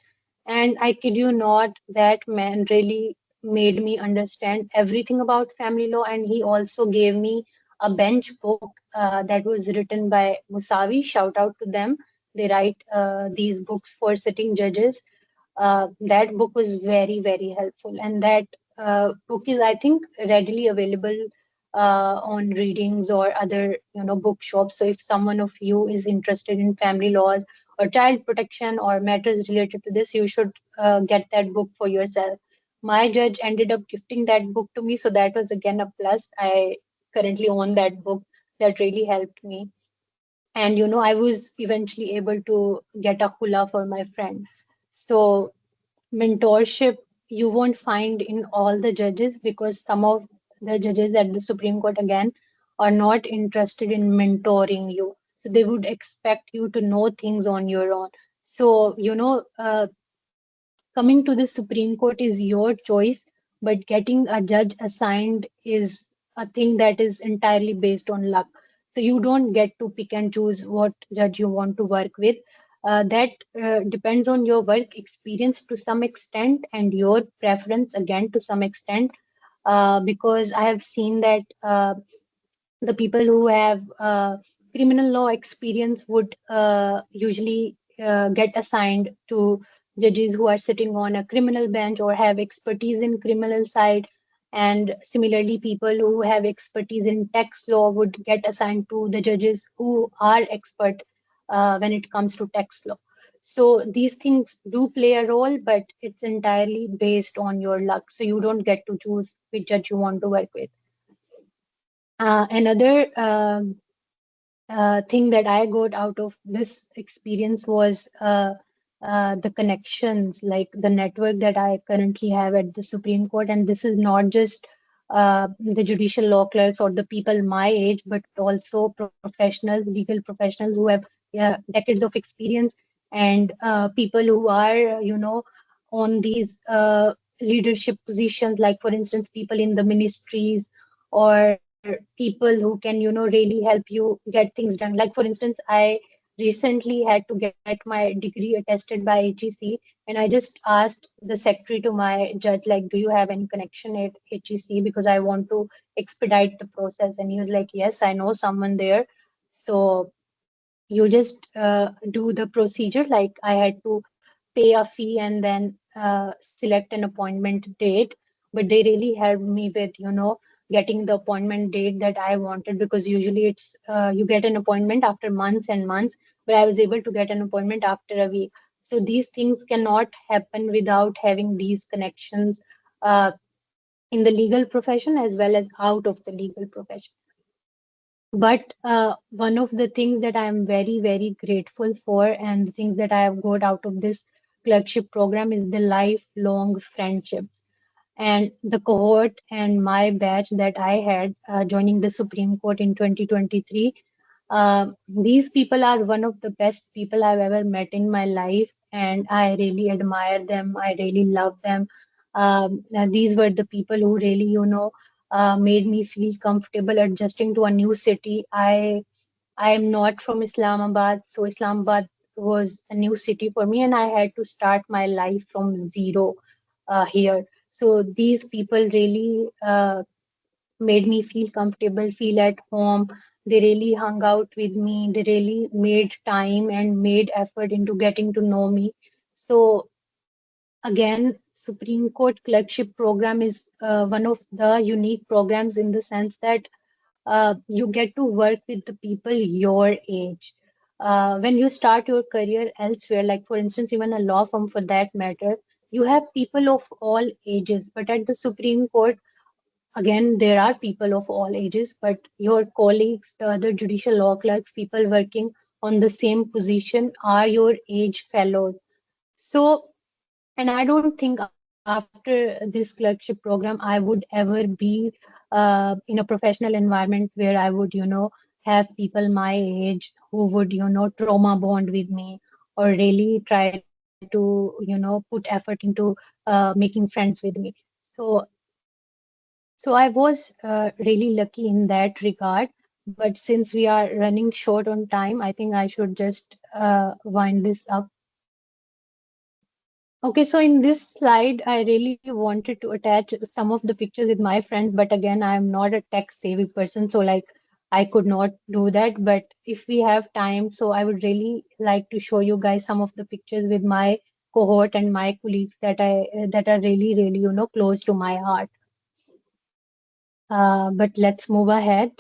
And I kid you not, that man really made me understand everything about family law. And he also gave me a bench book that was written by Musavi. Shout out to them. They write these books for sitting judges. That book was very, very helpful. And that book is, I think, readily available on readings or other, bookshops. So if someone of you is interested in family laws or child protection or matters related to this, you should get that book for yourself. My judge ended up gifting that book to me, so that was again a plus. I currently own that book. That really helped me. And I was eventually able to get a hula for my friend. So mentorship you won't find in all the judges, because some of the judges at the Supreme Court again are not interested in mentoring you. So they would expect you to know things on your own. So coming to the Supreme Court is your choice, but getting a judge assigned is a thing that is entirely based on luck. So you don't get to pick and choose what judge you want to work with. That depends on your work experience to some extent and your preference again to some extent. Because I have seen that the people who have criminal law experience would usually get assigned to judges who are sitting on a criminal bench or have expertise in criminal side. And similarly, people who have expertise in tax law would get assigned to the judges who are expert when it comes to tax law. So these things do play a role, but it's entirely based on your luck. So you don't get to choose which judge you want to work with. Another thing that I got out of this experience was the connections, like the network that I currently have at the Supreme Court. And this is not just the judicial law clerks or the people my age, but also professionals, legal professionals who have decades of experience, and people who are, on these leadership positions, like, for instance, people in the ministries or people who can really help you get things done. Like, for instance, I recently had to get my degree attested by HEC, and I just asked the secretary to my judge, like, do you have any connection at HEC, because I want to expedite the process. And he was like, yes, I know someone there. So you just do the procedure. Like, I had to pay a fee and then select an appointment date. But they really helped me with, getting the appointment date that I wanted, because usually it's you get an appointment after months and months, but I was able to get an appointment after a week. So these things cannot happen without having these connections uh, in the legal profession as well as out of the legal profession. But one of the things that I am very, very grateful for, and the things that I have got out of this clerkship program, is the lifelong friendships. And the cohort and my batch that I had joining the Supreme Court in 2023, these people are one of the best people I've ever met in my life, and I really admire them. I really love them. These were the people who really, made me feel comfortable adjusting to a new city. I am not from Islamabad, so Islamabad was a new city for me, and I had to start my life from zero here. So these people really made me feel comfortable, feel at home. They really hung out with me. They really made time and made effort into getting to know me. So again, Supreme Court clerkship program is one of the unique programs in the sense that you get to work with the people your age. When you start your career elsewhere, like for instance, even a law firm for that matter, you have people of all ages. But at the Supreme Court, again, there are people of all ages, but your colleagues, the other judicial law clerks, people working on the same position are your age fellows. So, and I don't think after this clerkship program, I would ever be in a professional environment where I would, have people my age who would, trauma bond with me or really try to, put effort into making friends with me. So, so I was really lucky in that regard. But since we are running short on time, I think I should just wind this up. Okay, so in this slide, I really wanted to attach some of the pictures with my friends, but again, I am not a tech savvy person, so like I could not do that. But if we have time, so I would really like to show you guys some of the pictures with my cohort and my colleagues that are really, really, close to my heart. But let's move ahead.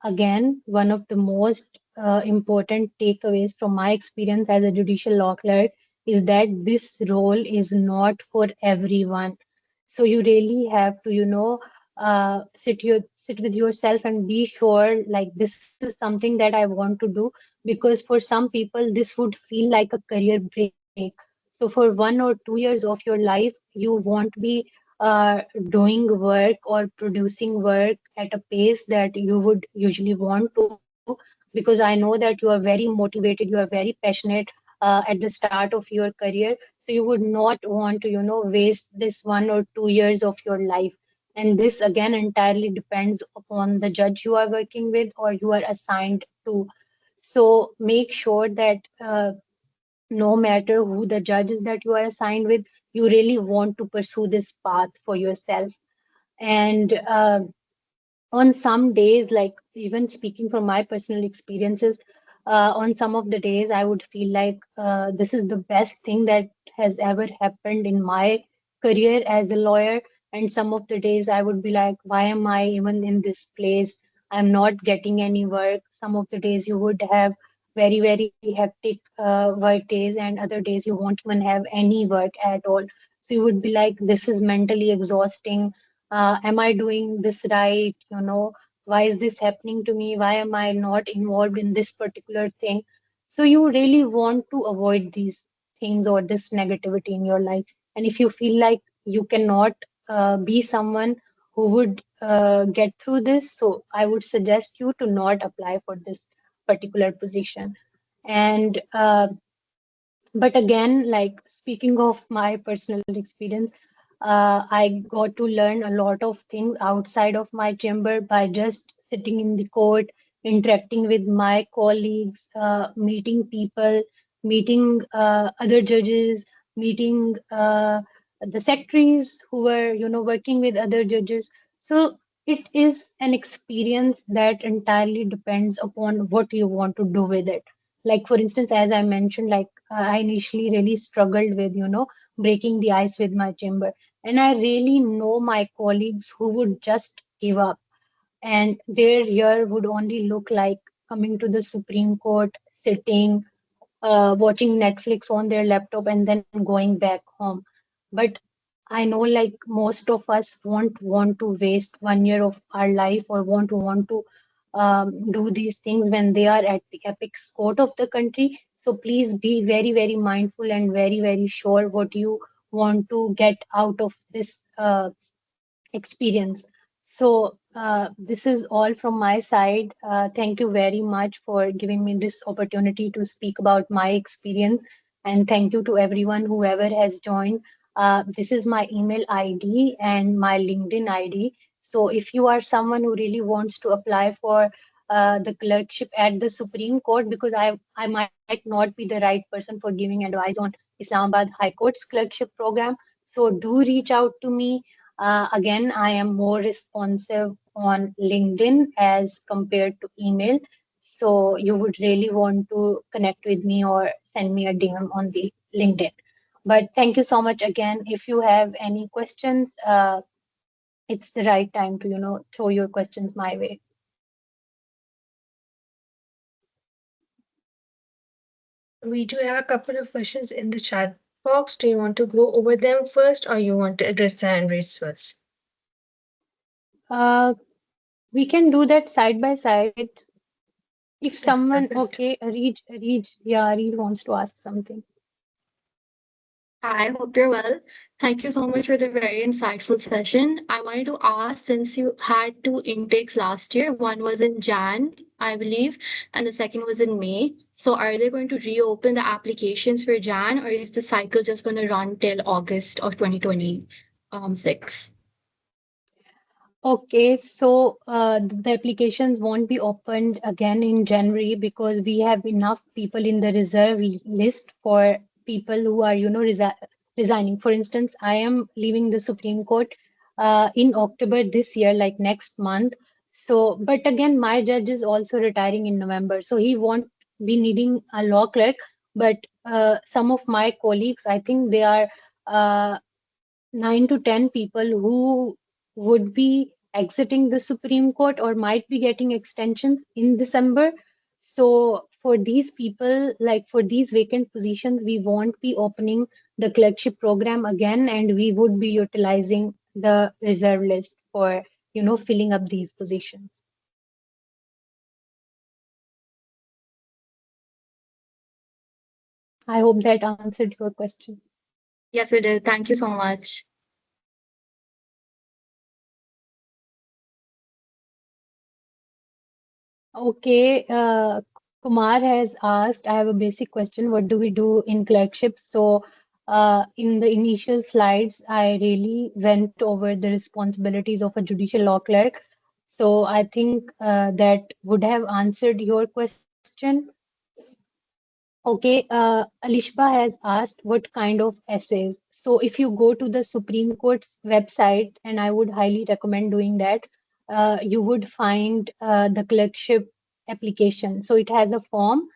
Again, one of the most important takeaways from my experience as a judicial law clerk is that this role is not for everyone. So you really have to, sit with yourself and be sure, like this is something that I want to do, because for some people this would feel like a career break. So for 1 or 2 years of your life, you won't be doing work or producing work at a pace that you would usually want to, because I know that you are very motivated, you are very passionate at the start of your career. So you would not want to, waste this 1 or 2 years of your life. And this again entirely depends upon the judge you are working with or you are assigned to. So make sure that no matter who the judge is that you are assigned with, you really want to pursue this path for yourself. And on some days, like even speaking from my personal experiences, on some of the days, I would feel like this is the best thing that has ever happened in my career as a lawyer. And some of the days, I would be like, why am I even in this place? I'm not getting any work. Some of the days, you would have very, very hectic work days, and other days, you won't even have any work at all. So you would be like, this is mentally exhausting. Am I doing this right? Why is this happening to me? Why am I not involved in this particular thing? So you really want to avoid these things or this negativity in your life. And if you feel like you cannot be someone who would get through this, so I would suggest you to not apply for this particular position. And but again, like speaking of my personal experience, I got to learn a lot of things outside of my chamber by just sitting in the court, interacting with my colleagues, meeting people, meeting other judges, meeting the secretaries who were, working with other judges. So it is an experience that entirely depends upon what you want to do with it. Like for instance, as I mentioned, like I initially really struggled with, breaking the ice with my chamber. And I really know my colleagues who would just give up, and their year would only look like coming to the Supreme Court, sitting, watching Netflix on their laptop, and then going back home. But I know like most of us won't want to waste 1 year of our life or won't want to do these things when they are at the apex court of the country. So please be very, very mindful and very, very sure what you want to get out of this experience. So, this is all from my side. Thank you very much for giving me this opportunity to speak about my experience. And thank you to everyone, whoever has joined. This is my email ID and my LinkedIn ID. So, if you are someone who really wants to apply for the clerkship at the Supreme Court, because I might not be the right person for giving advice on Islamabad High Court's clerkship program. So, do reach out to me. Again, I am more responsive on LinkedIn as compared to email. So you would really want to connect with me or send me a DM on the LinkedIn. But thank you so much again. If you have any questions, it's the right time to, throw your questions my way. We do have a couple of questions in the chat box. Do you want to go over them first or you want to address the hand raised first? Uh, we can do that side by side. If Okay, someone, perfect. okay, Reed wants to ask something. I hope you're well. Thank you so much for the very insightful session. I wanted to ask, since you had two intakes last year, one was in Jan, I believe, and the second was in May. So are they going to reopen the applications for Jan, or is the cycle just going to run till August of 2026? Okay, so the applications won't be opened again in January because we have enough people in the reserve list for people who are, resigning. For instance, I am leaving the Supreme Court in October this year, like next month. So, but again, my judge is also retiring in November, so he won't be needing a law clerk. But some of my colleagues, I think they are. 9 to 10 people who would be exiting the Supreme Court or might be getting extensions in December. So, for these people, like for these vacant positions, we won't be opening the clerkship program again, and we would be utilizing the reserve list for, filling up these positions. I hope that answered your question. Yes, it is. Thank you so much. Okay, Kumar has asked, I have a basic question. What do we do in clerkship? So, in the initial slides, I really went over the responsibilities of a judicial law clerk. So, I think that would have answered your question. Okay, Alishba has asked what kind of essays. So if you go to the Supreme Court's website, and I would highly recommend doing that, you would find the clerkship application. So it has a form,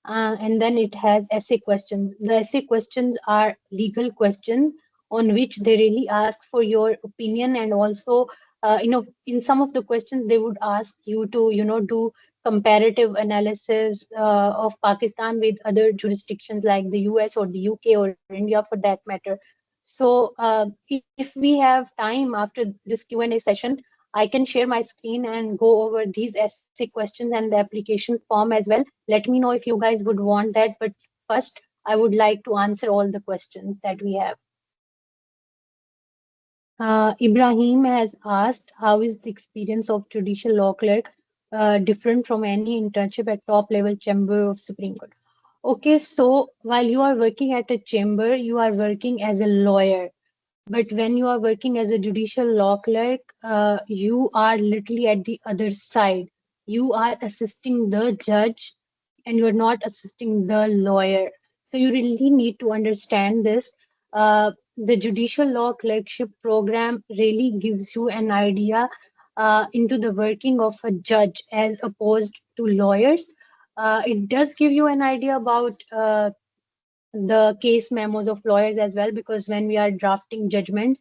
and then it has essay questions. The essay questions are legal questions on which they really ask for your opinion, and also, in some of the questions they would ask you to, do comparative analysis of Pakistan with other jurisdictions like the US or the UK or India for that matter. So if we have time after this Q&A session, I can share my screen and go over these essay questions and the application form as well. Let me know if you guys would want that. But first, I would like to answer all the questions that we have. Ibrahim has asked, how is the experience of judicial law clerk different from any internship at top level chamber of Supreme Court? Okay, so while you are working at a chamber, you are working as a lawyer. But when you are working as a judicial law clerk, you are literally at the other side. You are assisting the judge and you're not assisting the lawyer. So you really need to understand this. The judicial law clerkship program really gives you an idea into the working of a judge as opposed to lawyers. It does give you an idea about the case memos of lawyers as well, because when we are drafting judgments,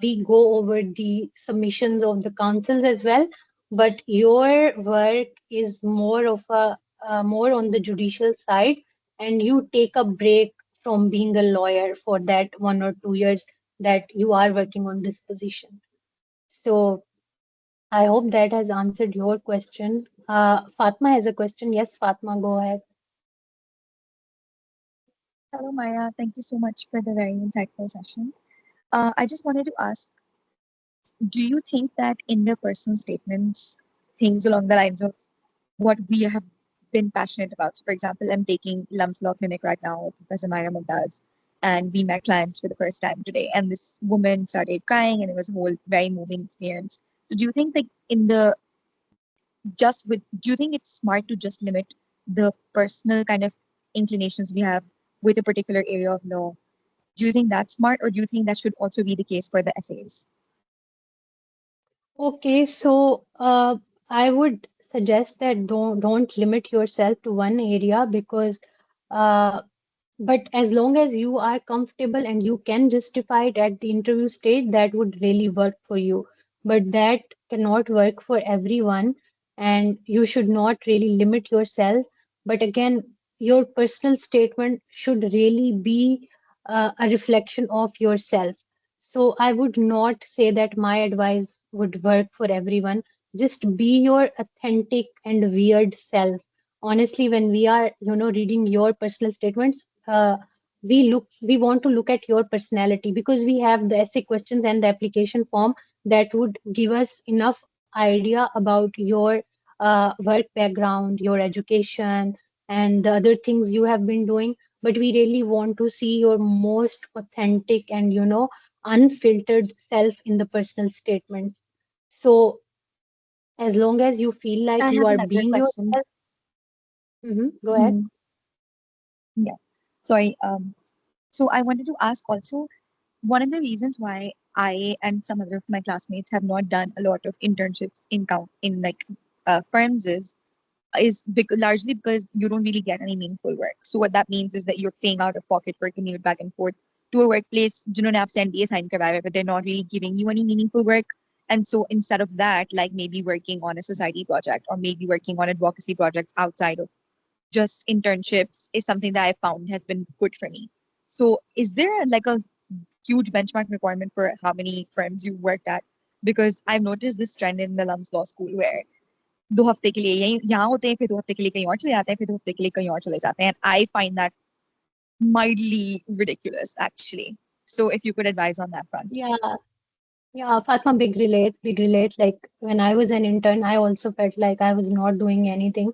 we go over the submissions of the counsels as well. But your work is more of a more on the judicial side, and you take a break from being a lawyer for that 1 or 2 years that you are working on this position. So I hope that has answered your question. Fatma has a question. Yes, Fatma, go ahead. Hello, Maya. Thank you so much for the very insightful session. I just wanted to ask, do you think that in their personal statements, things along the lines of what we have been passionate about? So, for example, I'm taking LUMS Law Clinic right now with Professor Maira Hassan, and we met clients for the first time today. And this woman started crying, and it was a whole very moving experience. So, do you think that do you think it's smart to just limit the personal kind of inclinations we have with a particular area of law? Do you think that's smart, or do you think that should also be the case for the essays? Okay, so I would suggest that don't limit yourself to one area because uh, but as long as you are comfortable and you can justify it at the interview stage, that would really work for you. But that cannot work for everyone, and you should not really limit yourself. But again, your personal statement should really be a reflection of yourself. So I would not say that my advice would work for everyone. Just be your authentic and weird self. Honestly, when we are, reading your personal statements, we want to look at your personality because we have the essay questions and the application form that would give us enough idea about your work background, your education, and the other things you have been doing. But we really want to see your most authentic and unfiltered self in the personal statements. So as long as you feel I like you have are another being question. yourself. Go ahead. Hmm. Yeah. Sorry. So I wanted to ask also, one of the reasons why I and some other of my classmates have not done a lot of internships in like firms largely because you don't really get any meaningful work. So what that means is that you're paying out of pocket for a commute back and forth to a workplace, जिन्होंने आपसे NDA sign करवाया है, but they're not really giving you any meaningful work. And so instead of that, like maybe working on a society project or maybe working on advocacy projects outside of just internships is something that I found has been good for me. So is there like a huge benchmark requirement for how many firms you worked at? Because I've noticed this trend in the LUMS Law School where 2 हफ्ते के लिए यहीं यहाँ होते हैं फिर 2 हफ्ते के लिए कहीं और चले जाते हैं फिर 2 हफ्ते के लिए कहीं और चले जाते हैं and I find that mildly ridiculous actually. So if you could advise on that front. Yeah. Yeah, Fatma, big relate, big relate. Like when I was an intern, I also felt like I was not doing anything.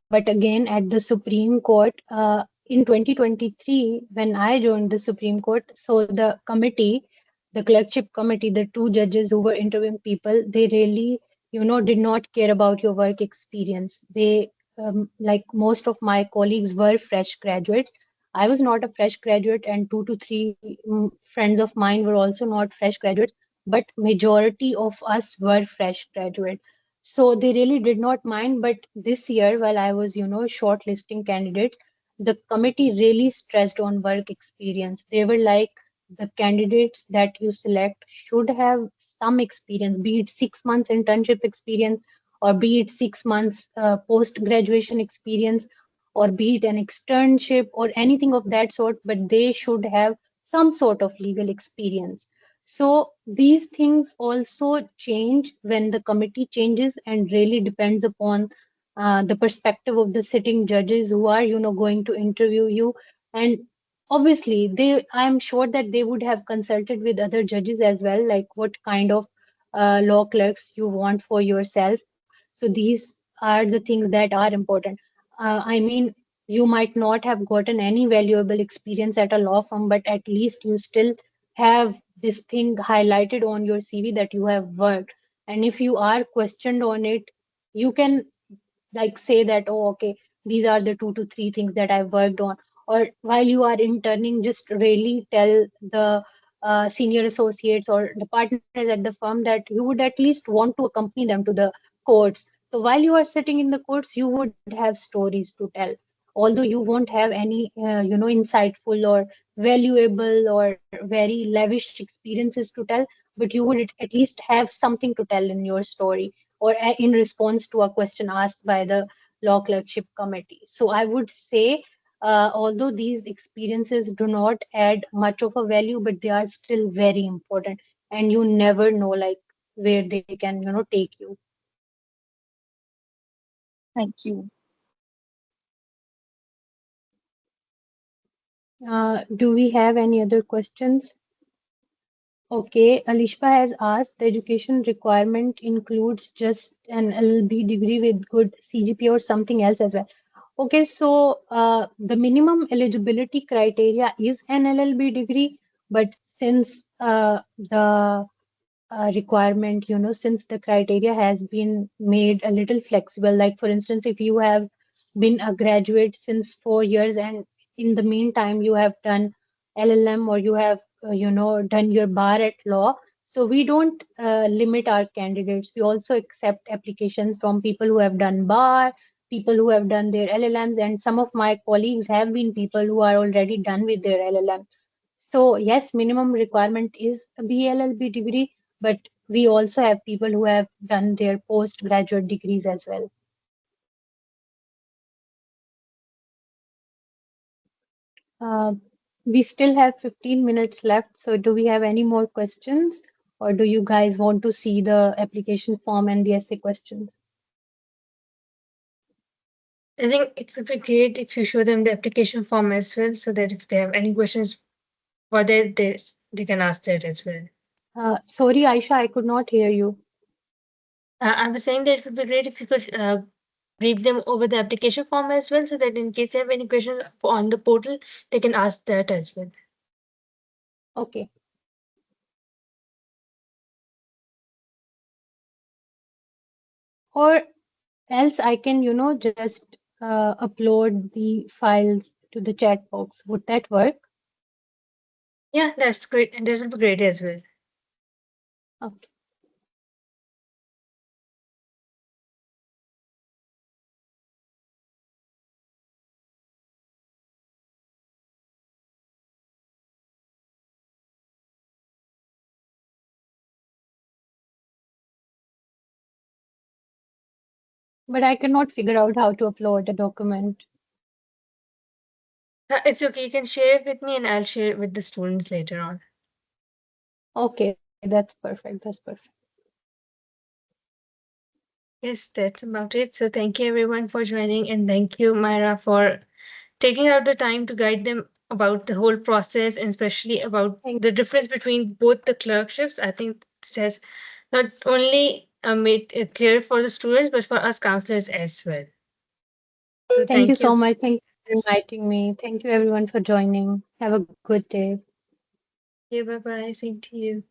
But again, at the Supreme Court, in 2023, when I joined the Supreme Court, so the committee, the clerkship committee, the two judges who were interviewing people, they really, did not care about your work experience. They, like most of my colleagues were fresh graduates. I was not a fresh graduate, and two to three friends of mine were also not fresh graduates, but majority of us were fresh graduates. So they really did not mind. But this year, while I was, shortlisting candidates, the committee really stressed on work experience. They were like, the candidates that you select should have some experience, be it 6 months internship experience, or be it 6 months post graduation experience, or be it an externship or anything of that sort, but they should have some sort of legal experience. So these things also change when the committee changes and really depends upon the perspective of the sitting judges who are, going to interview you. And obviously, I'm sure that they would have consulted with other judges as well, like what kind of law clerks you want for yourself. So these are the things that are important. I mean, you might not have gotten any valuable experience at a law firm, but at least you still have this thing highlighted on your CV that you have worked. And if you are questioned on it, you can like say that, oh, okay, these are the 2 to 3 things that I've worked on. Or while you are interning, just really tell the senior associates or the partners at the firm that you would at least want to accompany them to the courts. So while you are sitting in the courts, you would have stories to tell. Although you won't have any, insightful or valuable or very lavish experiences to tell, but you would at least have something to tell in your story or in response to a question asked by the law clerkship committee. So I would say, although these experiences do not add much of a value, but they are still very important. And you never know, like where they can, take you. Thank you. Do we have any other questions? Okay, Alishba has asked, the education requirement includes just an LLB degree with good CGPA or something else as well. Okay, so the minimum eligibility criteria is an LLB degree, but since the requirement, since the criteria has been made a little flexible, like for instance, if you have been a graduate since 4 years and in the meantime you have done LLM or you have, done your bar at law, so we don't limit our candidates. We also accept applications from people who have done bar, people who have done their LLMs, and some of my colleagues have been people who are already done with their LLM. So yes, minimum requirement is a BLLB degree, but we also have people who have done their postgraduate degrees as well. Uh, we still have 15 minutes left, so do we have any more questions, or do you guys want to see the application form and the essay questions? I think it would be great if you show them the application form as well, so that if they have any questions for that, they can ask that as well. Sorry, Aisha, I could not hear you. I was saying that it would be great if you could brief them over the application form as well, so that in case they have any questions on the portal, they can ask that as well. Okay. Or else I can, just upload the files to the chat box. Would that work? Yeah, that's great, and that will be great as well. Okay. But I cannot figure out how to upload a document. It's okay. You can share it with me, and I'll share it with the students later on. Okay, that's perfect. That's perfect. Yes, that's about it. So thank you everyone for joining, and thank you, Myra, for taking out the time to guide them about the whole process, and especially about Thank the difference between both the clerkships. I think this has not only made it clear for the students, but for us counselors as well. So Thank you thank you. so much. Thank you for inviting me. Thank you everyone for joining. Have a good day. Okay, bye bye. Same to you.